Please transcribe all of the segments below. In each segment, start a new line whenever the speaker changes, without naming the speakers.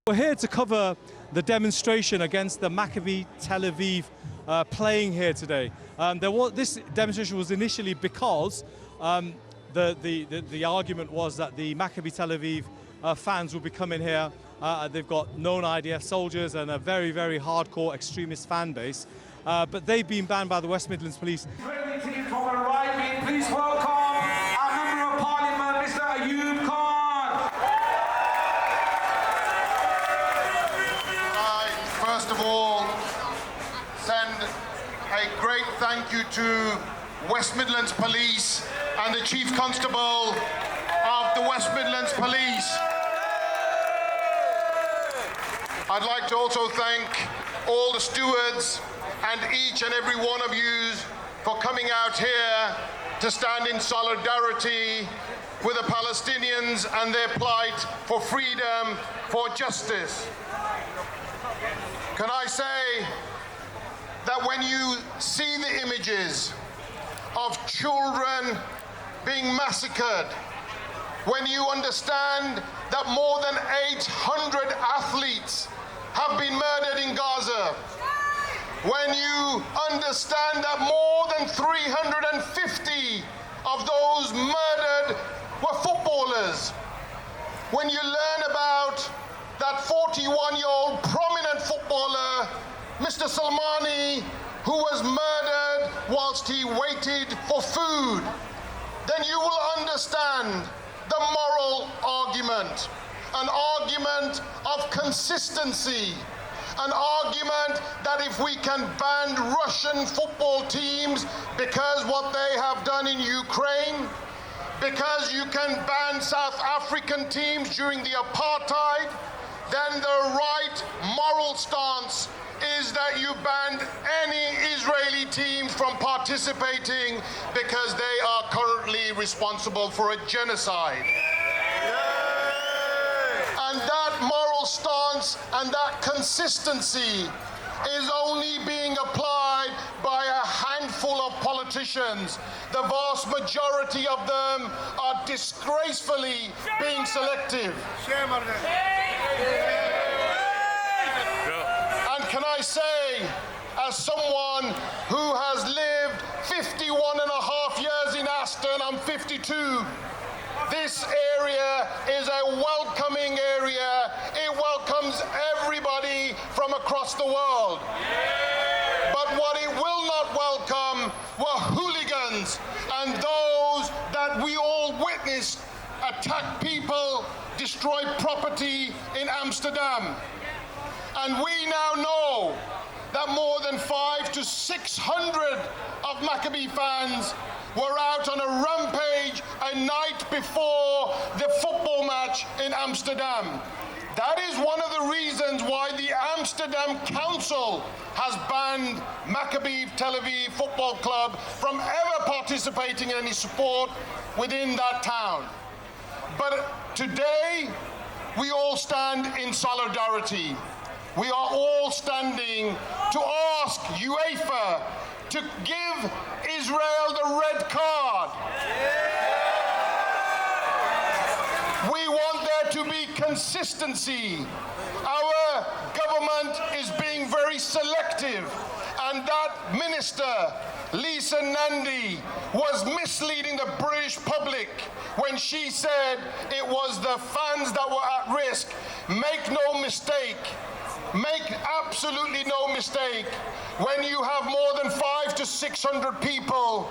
We're here to cover the demonstration against the Maccabi Tel Aviv playing here today. This demonstration was initially because the argument was that the Maccabi Tel Aviv fans will be coming here. They've got known IDF soldiers and a very, very hardcore extremist fan base. But they've been banned by the West Midlands Police.
Israeli team from arriving, please welcome our Member of Parliament, Mr. Ayub Khan.
First of all, send a great thank you to West Midlands Police and the Chief Constable of the West Midlands Police. I'd like to also thank all the stewards and each and every one of you for coming out here to stand in solidarity with the Palestinians and their plight for freedom, for justice. Can I say that when you see the images of children being massacred, when you understand that more than 800 athletes have been murdered in Gaza, when you understand that more than 350 of those murdered were footballers, when you learn about that 41-year-old prominent footballer, Mr. Salmani, who was murdered whilst he waited for food, then you will understand the moral argument, an argument of consistency, an argument that if we can ban Russian football teams because what they have done in Ukraine, because you can ban South African teams during the apartheid, then the right moral stance is that you banned any Israeli teams from participating because they are currently responsible for a genocide. And that moral stance and that consistency is only being applied by a handful of politicians. The vast majority of them are disgracefully being selective. And can I say, as someone who has lived 51 and a half years in Aston, I'm 52, this area is a welcoming area. It welcomes everybody from across the world. But what it will not welcome were hooligans and those that we all witnessed attack people, destroy property in Amsterdam. And we now know that more than 500 to 600 of Maccabi fans were out on a rampage a night before the football match in Amsterdam. That is one of the reasons why the Amsterdam Council has banned Maccabi Tel Aviv Football Club from ever participating in any sport within that town. But today, we all stand in solidarity. We are all standing to ask UEFA to give Israel the red card. We want there to be consistency. Our government is being very selective, and that minister, Lisa Nandy, was misleading the British public when she said it was the fans that were at risk. Make no mistake. Make absolutely no mistake. When you have more than 500 to 600 people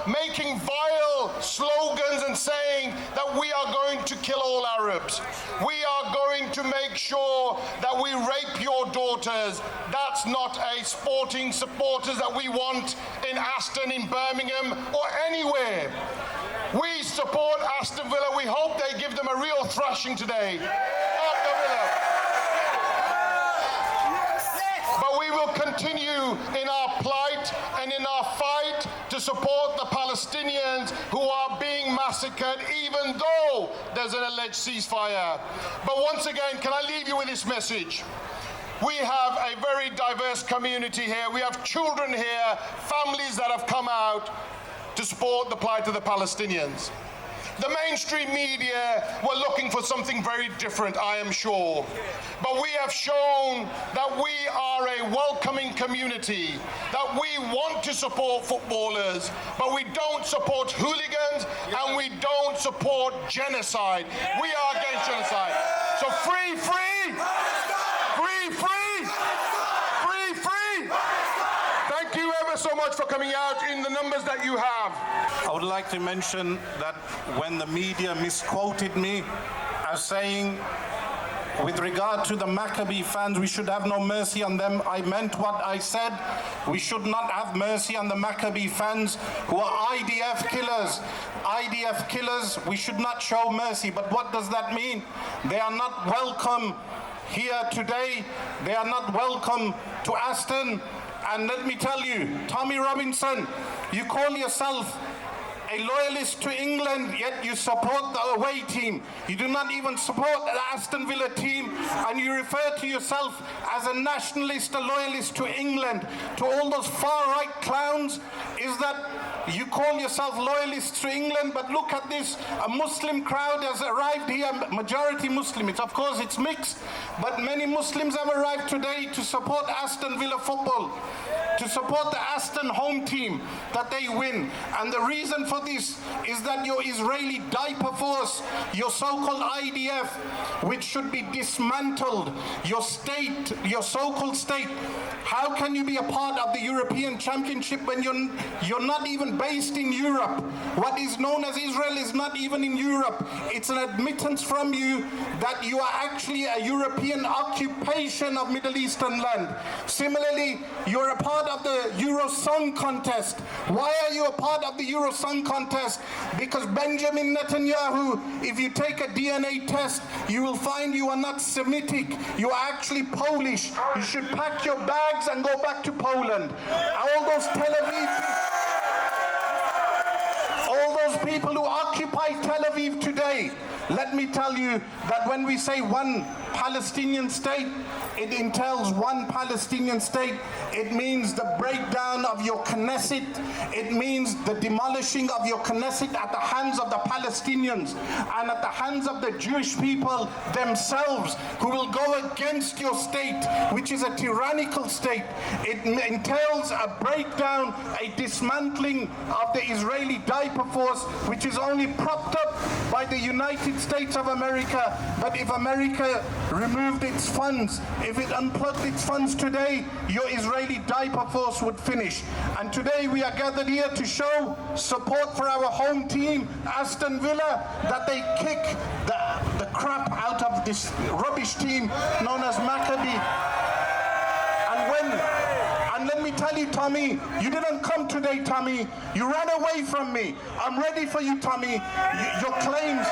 making vile slogans and saying that we are going to kill all Arabs, we are going to make sure that we rape your daughters, that's not a sporting supporters that we want in Aston, in Birmingham, or anywhere. We support Aston Villa. We hope they give them a real thrashing today. Aston Villa. But we will continue in our plight and in our fight to support the Palestinians who are being massacred, even though there's an alleged ceasefire. But once again, can I leave you with this message? We have a very diverse community here. We have children here, families that have come out to support the plight of the Palestinians. The mainstream media were looking for something very different, I am sure. But we have shown that we are a welcoming community, that we want to support footballers, but we don't support hooligans and we don't support genocide. We are against genocide. So free, free! Free, free! Free, free! Thank you ever so much for coming out in the numbers that you have.
I would like to mention that when the media misquoted me as saying, with regard to the Maccabi fans, we should have no mercy on them, I meant what I said. We should not have mercy on the Maccabi fans who are IDF killers. IDF killers, we should not show mercy. But what does that mean? They are not welcome here today. They are not welcome to Aston. And let me tell you, Tommy Robinson, you call yourself a loyalist to England, yet you support the away team. You do not even support the Aston Villa team, and you refer to yourself as a nationalist, a loyalist to England. To all those far-right clowns, is that you call yourself loyalists to England, but look at this, a Muslim crowd has arrived here, majority Muslim. Of course, it's mixed, but many Muslims have arrived today to support Aston Villa football, to support the Aston home team, that they win. And the reason for this is that your Israeli diaper force, your so-called IDF, which should be dismantled, your state, your so-called state, how can you be a part of the European Championship when you're not even based in Europe? What is known as Israel is not even in Europe. It's an admittance from you that you are actually a European occupation of Middle Eastern land. Similarly, you're a part of the Euro Song Contest. Why are you a part of the Euro Song Contest? Because Benjamin Netanyahu, if you take a DNA test, you will find you are not Semitic. You are actually Polish. You should pack your bags and go back to Poland. All those Tel Aviv, all those people who occupy Tel Aviv today, let me tell you that when we say one Palestinian state, it entails one Palestinian state. It means the breakdown of your Knesset. It means the demolishing of your Knesset at the hands of the Palestinians and at the hands of the Jewish people themselves, who will go against your state, which is a tyrannical state. It entails a breakdown, a dismantling of the Israeli diaper force, which is only propped up by the United States of America. But if America removed its funds, if it unplugged its funds today, your Israeli diaper force would finish. And today we are gathered here to show support for our home team, Aston Villa, that they kick the crap out of this rubbish team known as Maccabi. And let me tell you, Tommy, you didn't come today, Tommy. You ran away from me. I'm ready for you, Tommy. Your claims...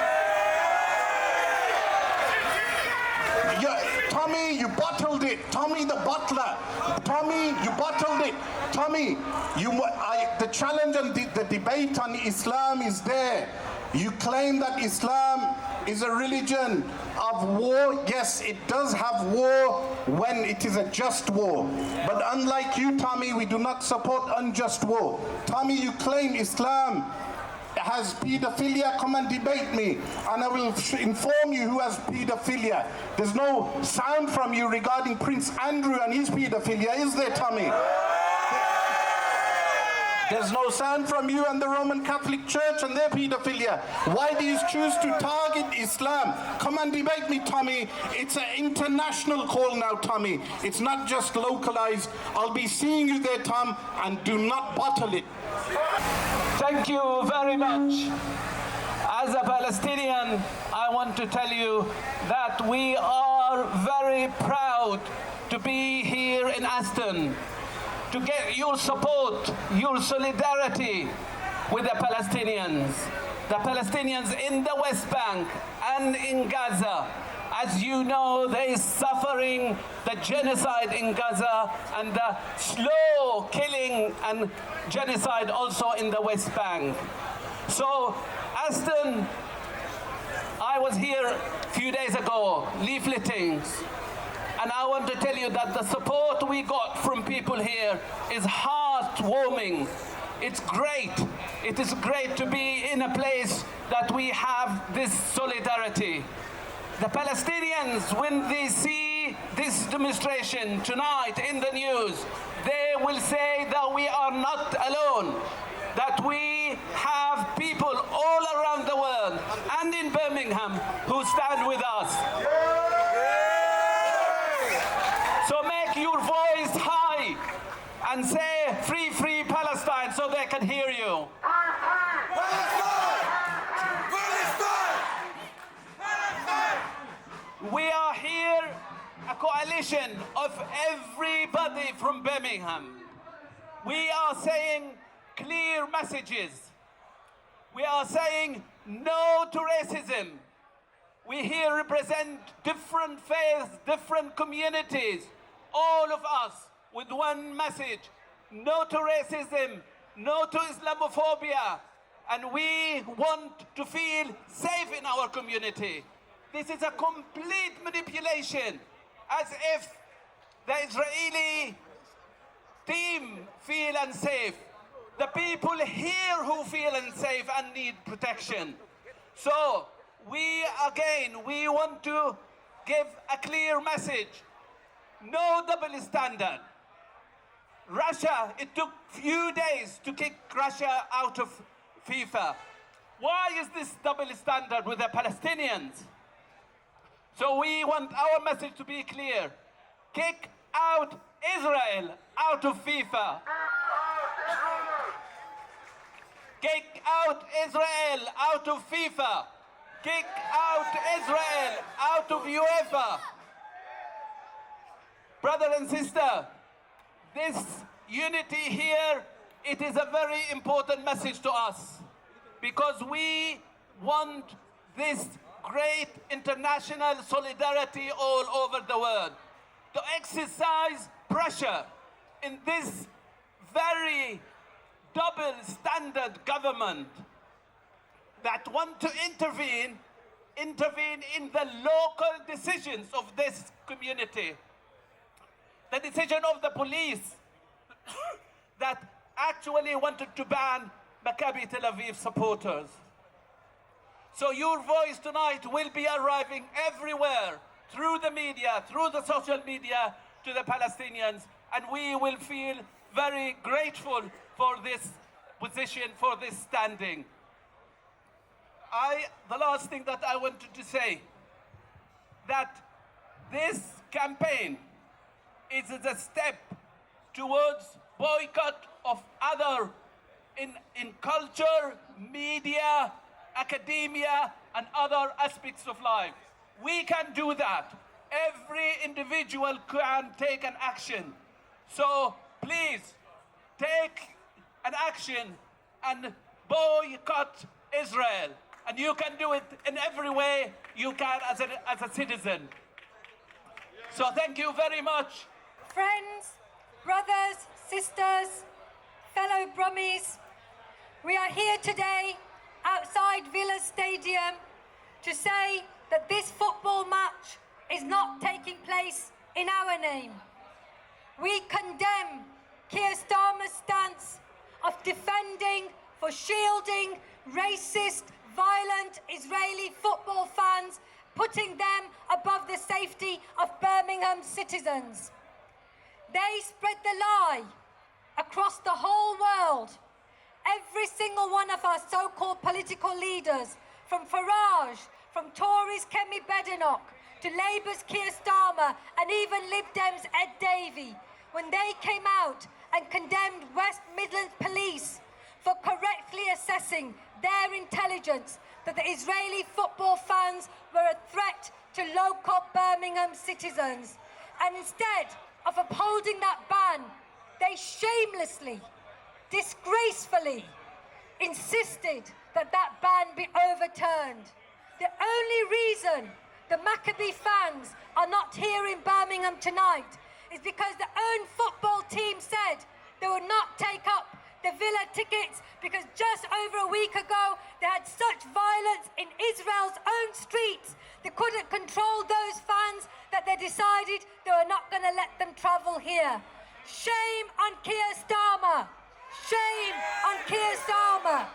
Tommy, you bottled it. Tommy the bottler. Tommy, you bottled it. Tommy, the challenge and the debate on Islam is there. You claim that Islam is a religion of war. Yes, it does have war when it is a just war. But unlike you, Tommy, we do not support unjust war. Tommy, you claim Islam has pedophilia. Come and debate me, and I will inform you who has pedophilia. There's no sound from you regarding Prince Andrew and his pedophilia, is there, Tommy? There's no sound from you and the Roman Catholic Church and their pedophilia. Why do you choose to target Islam? Come and debate me, Tommy. It's an international call now, Tommy. It's not just localized. I'll be seeing you there, Tom, and do not bottle it.
Thank you very much. As a Palestinian, I want to tell you that we are very proud to be here in Aston, to get your support, your solidarity with the Palestinians. The Palestinians in the West Bank and in Gaza. As you know, they are suffering the genocide in Gaza and the slow killing and genocide also in the West Bank. So, Aston, I was here a few days ago, leafleting, and I want to tell you that the support we got from people here is heartwarming. It's great. It is great to be in a place that we have this solidarity. The Palestinians, when they see this demonstration tonight in the news, they will say that we are not alone, that we have people all around the world and in Birmingham who stand with us. So make your voice high and say, free, free Palestine, so they can hear you. We are here, a coalition of everybody from Birmingham. We are saying clear messages. We are saying no to racism. We here represent different faiths, different communities, all of us with one message: no to racism, no to Islamophobia, and we want to feel safe in our community. This is a complete manipulation, as if the Israeli team feel unsafe. The people here who feel unsafe and need protection. So we want to give a clear message. No double standard. Russia, it took few days to kick Russia out of FIFA. Why is this double standard with the Palestinians? So we want our message to be clear. Kick out Israel out of FIFA. Kick out Israel out of FIFA. Kick out Israel out of UEFA. Brother and sister, this unity here, it is a very important message to us, because we want this great international solidarity all over the world to exercise pressure in this very double standard government that want to intervene in the local decisions of this community. The decision of the police that actually wanted to ban Maccabi Tel Aviv supporters. So your voice tonight will be arriving everywhere, through the media, through the social media, to the Palestinians, and we will feel very grateful for this position, for this standing. The last thing that I wanted to say, that this campaign is a step towards boycott of other in culture, media, academia, and other aspects of life. We can do that. Every individual can take an action. So please take an action and boycott Israel. And you can do it in every way you can as a citizen. So thank you very much.
Friends, brothers, sisters, fellow Brummies, we are here today outside Villa Stadium to say that this football match is not taking place in our name. We condemn Keir Starmer's stance of defending, for shielding racist, violent Israeli football fans, putting them above the safety of Birmingham citizens. They spread the lie across the whole world. Every single one of our so-called political leaders, from Farage, from Tories Kemi Badenoch, to Labour's Keir Starmer, and even Lib Dems Ed Davey, when they came out and condemned West Midlands Police for correctly assessing their intelligence that the Israeli football fans were a threat to local Birmingham citizens. And instead of upholding that ban, they shamelessly, disgracefully insisted that that ban be overturned. The only reason the Maccabi fans are not here in Birmingham tonight is because the own football team said they would not take up the Villa tickets, because just over a week ago they had such violence in Israel's own streets, they couldn't control those fans, that they decided they were not going to let them travel here. Shame on Keir Starmer. Shame on Keir Starmer.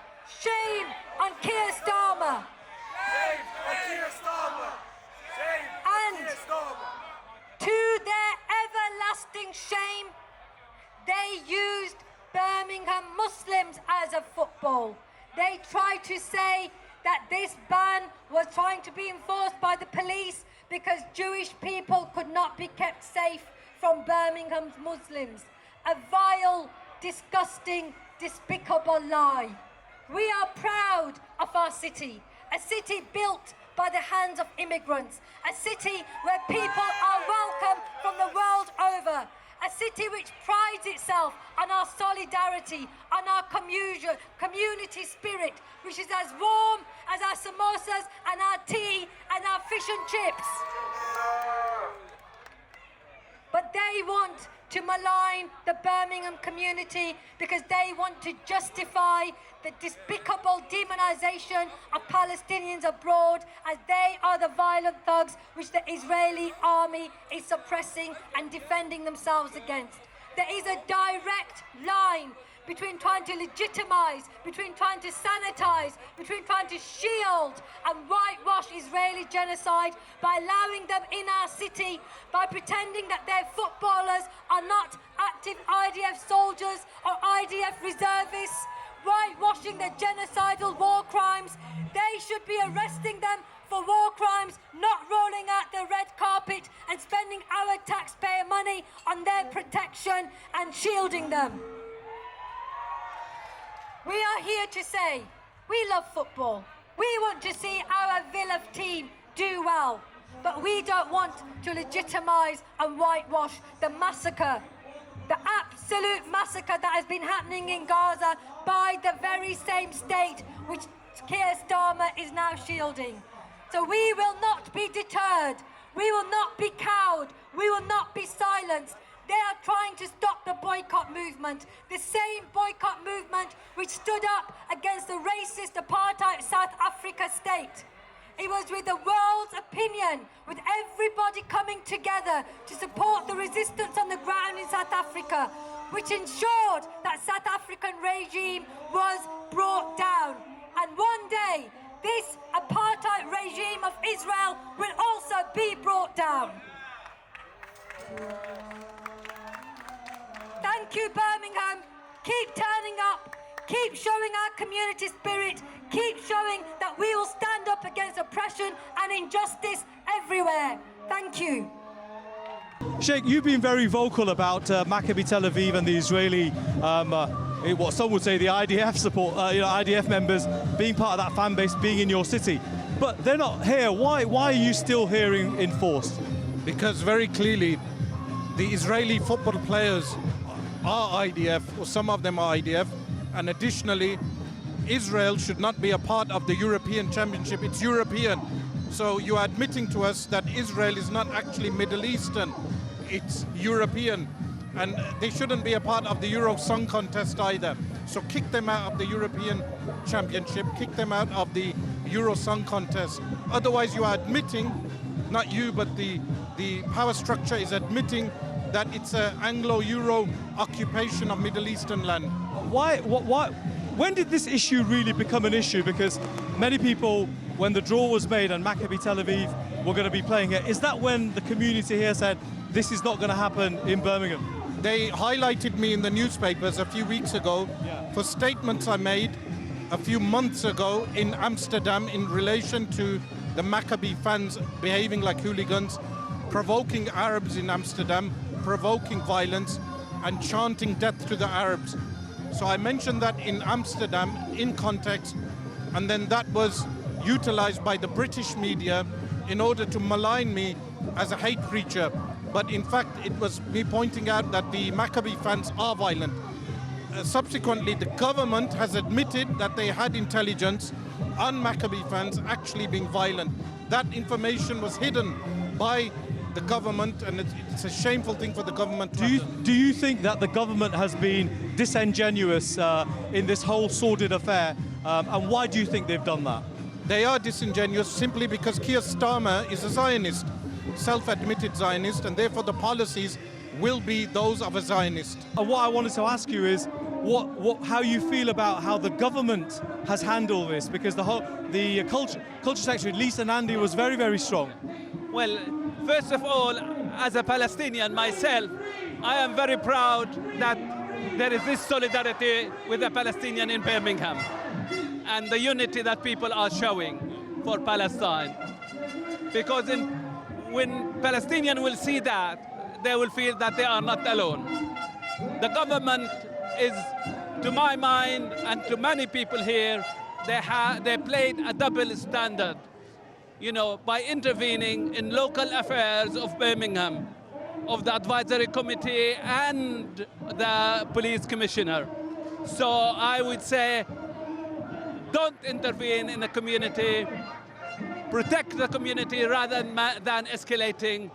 Shame on Keir Starmer. And to their everlasting shame, they used Birmingham Muslims as a football. They tried to say that this ban was trying to be enforced by the police because Jewish people could not be kept safe from Birmingham's Muslims. A vile, disgusting, despicable lie. We are proud of our city, a city built by the hands of immigrants, a city where people are welcome from the world over, a city which prides itself on our solidarity, on our community spirit, which is as warm as our samosas and our tea and our fish and chips. But they want to malign the Birmingham community because they want to justify the despicable demonization of Palestinians abroad as they are the violent thugs which the Israeli army is suppressing and defending themselves against. There is a direct line between trying to legitimize, between trying to sanitize, between trying to shield and whitewash Israeli genocide by allowing them in our city, by pretending that their footballers are not active IDF soldiers or IDF reservists, whitewashing their genocidal war crimes. They should be arresting them for war crimes, not rolling out the red carpet and spending our taxpayer money on their protection and shielding them. We are here to say, we love football. We want to see our Villa team do well. But we don't want to legitimise and whitewash the massacre, the absolute massacre that has been happening in Gaza by the very same state which Keir Starmer is now shielding. So we will not be deterred. We will not be cowed. We will not be silenced. They are trying to stop the boycott movement, the same boycott movement which stood up against the racist apartheid South Africa state. It was with the world's opinion, with everybody coming together to support the resistance on the ground in South Africa, which ensured that South African regime was brought down. And one day, this apartheid regime of Israel will also be brought down. Thank you, Birmingham. Keep turning up. Keep showing our community spirit. Keep showing that we will stand up against oppression and injustice everywhere. Thank you.
Sheikh, you've been very vocal about Maccabi Tel Aviv and the Israeli, what some would say the IDF support, IDF members being part of that fan base, being in your city. But they're not here. Why are you still here in force?
Because very clearly, the Israeli football players are IDF, or some of them are IDF, and additionally, Israel should not be a part of the European Championship. It's European. So you are admitting to us that Israel is not actually Middle Eastern, it's European. And they shouldn't be a part of the Euro Song Contest either. So kick them out of the European Championship, kick them out of the Euro Song Contest. Otherwise you are admitting, not you, but the power structure is admitting that it's an Anglo-Euro occupation of Middle Eastern land.
When did this issue really become an issue? Because many people, when the draw was made and Maccabi Tel Aviv were going to be playing here, is that when the community here said, this is not going to happen in Birmingham?
They highlighted me in the newspapers a few weeks ago for statements I made a few months ago in Amsterdam in relation to the Maccabi fans behaving like hooligans, provoking Arabs in Amsterdam, provoking violence and chanting death to the Arabs. So I mentioned that in Amsterdam in context, and then that was utilized by the British media in order to malign me as a hate preacher. But in fact, it was me pointing out that the Maccabi fans are violent. Subsequently, the government has admitted that they had intelligence on Maccabi fans actually being violent. That information was hidden by the government, and it's a shameful thing for the government to
do you think that the government has been disingenuous in this whole sordid affair? And why do you think they've done that?
They are disingenuous simply because Keir Starmer is a Zionist, self-admitted Zionist, and therefore the policies will be those of a Zionist.
And what I wanted to ask you is, how you feel about how the government has handled this, because the culture secretary Lisa Nandy was very, very strong.
Well, first of all, as a Palestinian myself, I am very proud that there is this solidarity with the Palestinian in Birmingham and the unity that people are showing for Palestine. Because when Palestinians will see that, they will feel that they are not alone. The government is, to my mind and to many people here, they played a double standard, by intervening in local affairs of Birmingham, of the advisory committee and the police commissioner. So I would say, don't intervene in the community, protect the community rather than escalating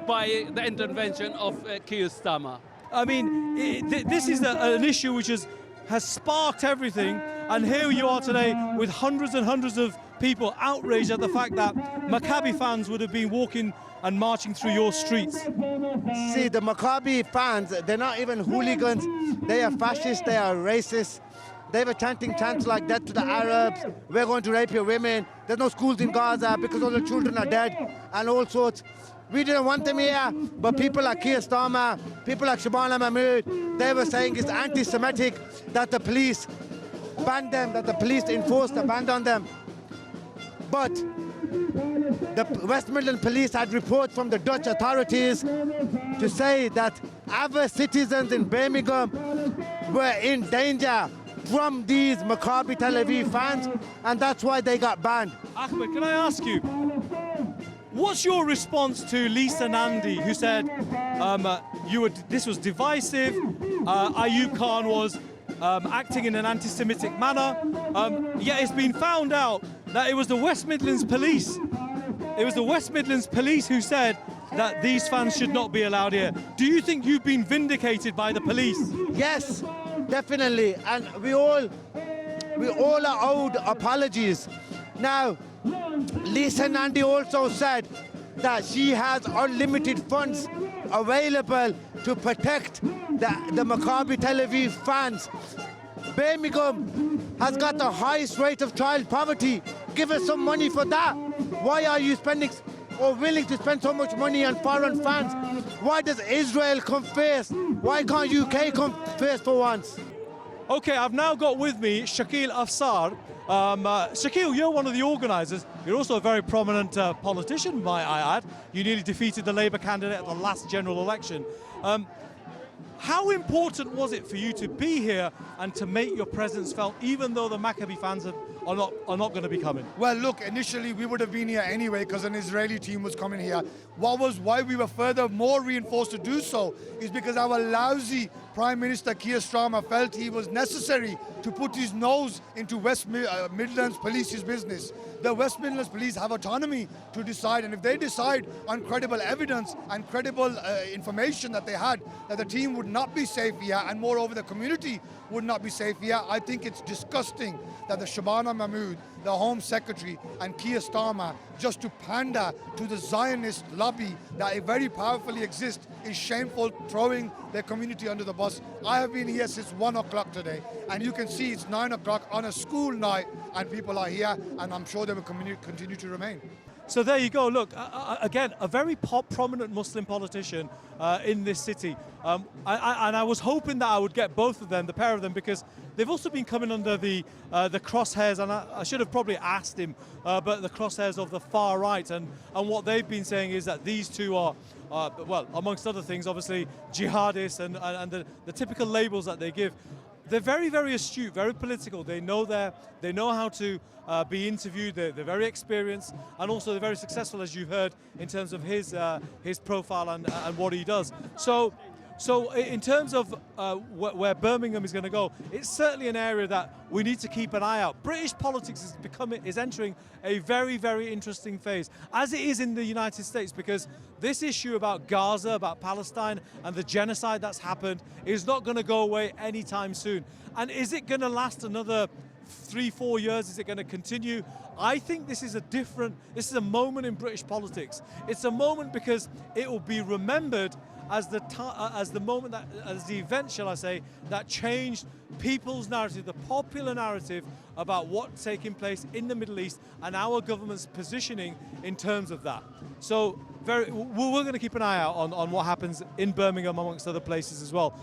by the intervention of Keir Starmer.
I mean, this is an issue which has sparked everything, and here you are today with hundreds and hundreds of people outraged at the fact that Maccabi fans would have been walking and marching through your streets.
See, the Maccabi fans, they're not even hooligans, they are fascists, they are racist. They were chanting chants like death to the Arabs, we're going to rape your women, there's no schools in Gaza because all the children are dead, and all sorts. We didn't want them here, but people like Keir Starmer, people like Shabana Mahmood, they were saying it's anti-Semitic that the police banned them, that the police enforced a ban on them. But the West Midlands police had reports from the Dutch authorities to say that our citizens in Birmingham were in danger from these Maccabi Tel Aviv fans, and that's why they got banned.
Ahmed, can I ask you, what's your response to Lisa Nandy, who said this was divisive, Ayub Khan was acting in an anti-Semitic manner, yet it's been found out that it was the West Midlands police. It was the West Midlands police who said that these fans should not be allowed here. Do you think you've been vindicated by the police?
Yes, definitely, and we all are owed apologies. Now, Lisa Nandy also said that she has unlimited funds available to protect the Maccabi Tel Aviv fans. Birmingham has got the highest rate of child poverty. Give us some money for that. Why are you spending or willing to spend so much money on foreign fans? Why does Israel come first? Why can't UK come first for once?
Okay, I've now got with me Shakil Afsar. Shakil, you're one of the organisers. You're also a very prominent politician, might I add. You nearly defeated the Labour candidate at the last general election. How important was it for you to be here and to make your presence felt, even though the Maccabi fans are not going to be coming?
Well, look, initially we would have been here anyway because an Israeli team was coming here. Why we were further more reinforced to do so is because our lousy Prime Minister Keir Starmer felt he was necessary to put his nose into West Midlands Police's business. The West Midlands Police have autonomy to decide, and if they decide on credible evidence and credible information that they had, that the team would not be safe here, and moreover the community would not be safe here, I think it's disgusting that the Shabana Mahmood, the Home Secretary, and Keir Starmer, just to pander to the Zionist lobby that very powerfully exists, is shameful, throwing their community under the bus. I have been here since 1 o'clock today, and you can see it's 9 o'clock on a school night, and people are here, and I'm sure they will continue to remain.
So there you go. Look, again, a very prominent Muslim politician in this city. And I was hoping that I would get both of them, the pair of them, because they've also been coming under the crosshairs, and I should have probably asked him, but the crosshairs of the far right. And what they've been saying is that these two are, well, amongst other things, obviously jihadists and the typical labels that they give. They're very, very astute, very political. They know how to be interviewed. They're very experienced, and also they're very successful, as you've heard, in terms of his profile and what he does. So in terms of where Birmingham is going to go, it's certainly an area that we need to keep an eye out. British politics is entering a very, very interesting phase, as it is in the United States, because this issue about Gaza, about Palestine, and the genocide that's happened is not going to go away anytime soon. And is it going to last another 3-4 years? Is it going to continue? I think this is a moment in British politics. It's a moment because it will be remembered as the moment that, as the event, shall I say, that changed people's narrative, the popular narrative about what's taking place in the Middle East and our government's positioning in terms of that. So we're going to keep an eye out on what happens in Birmingham amongst other places as well.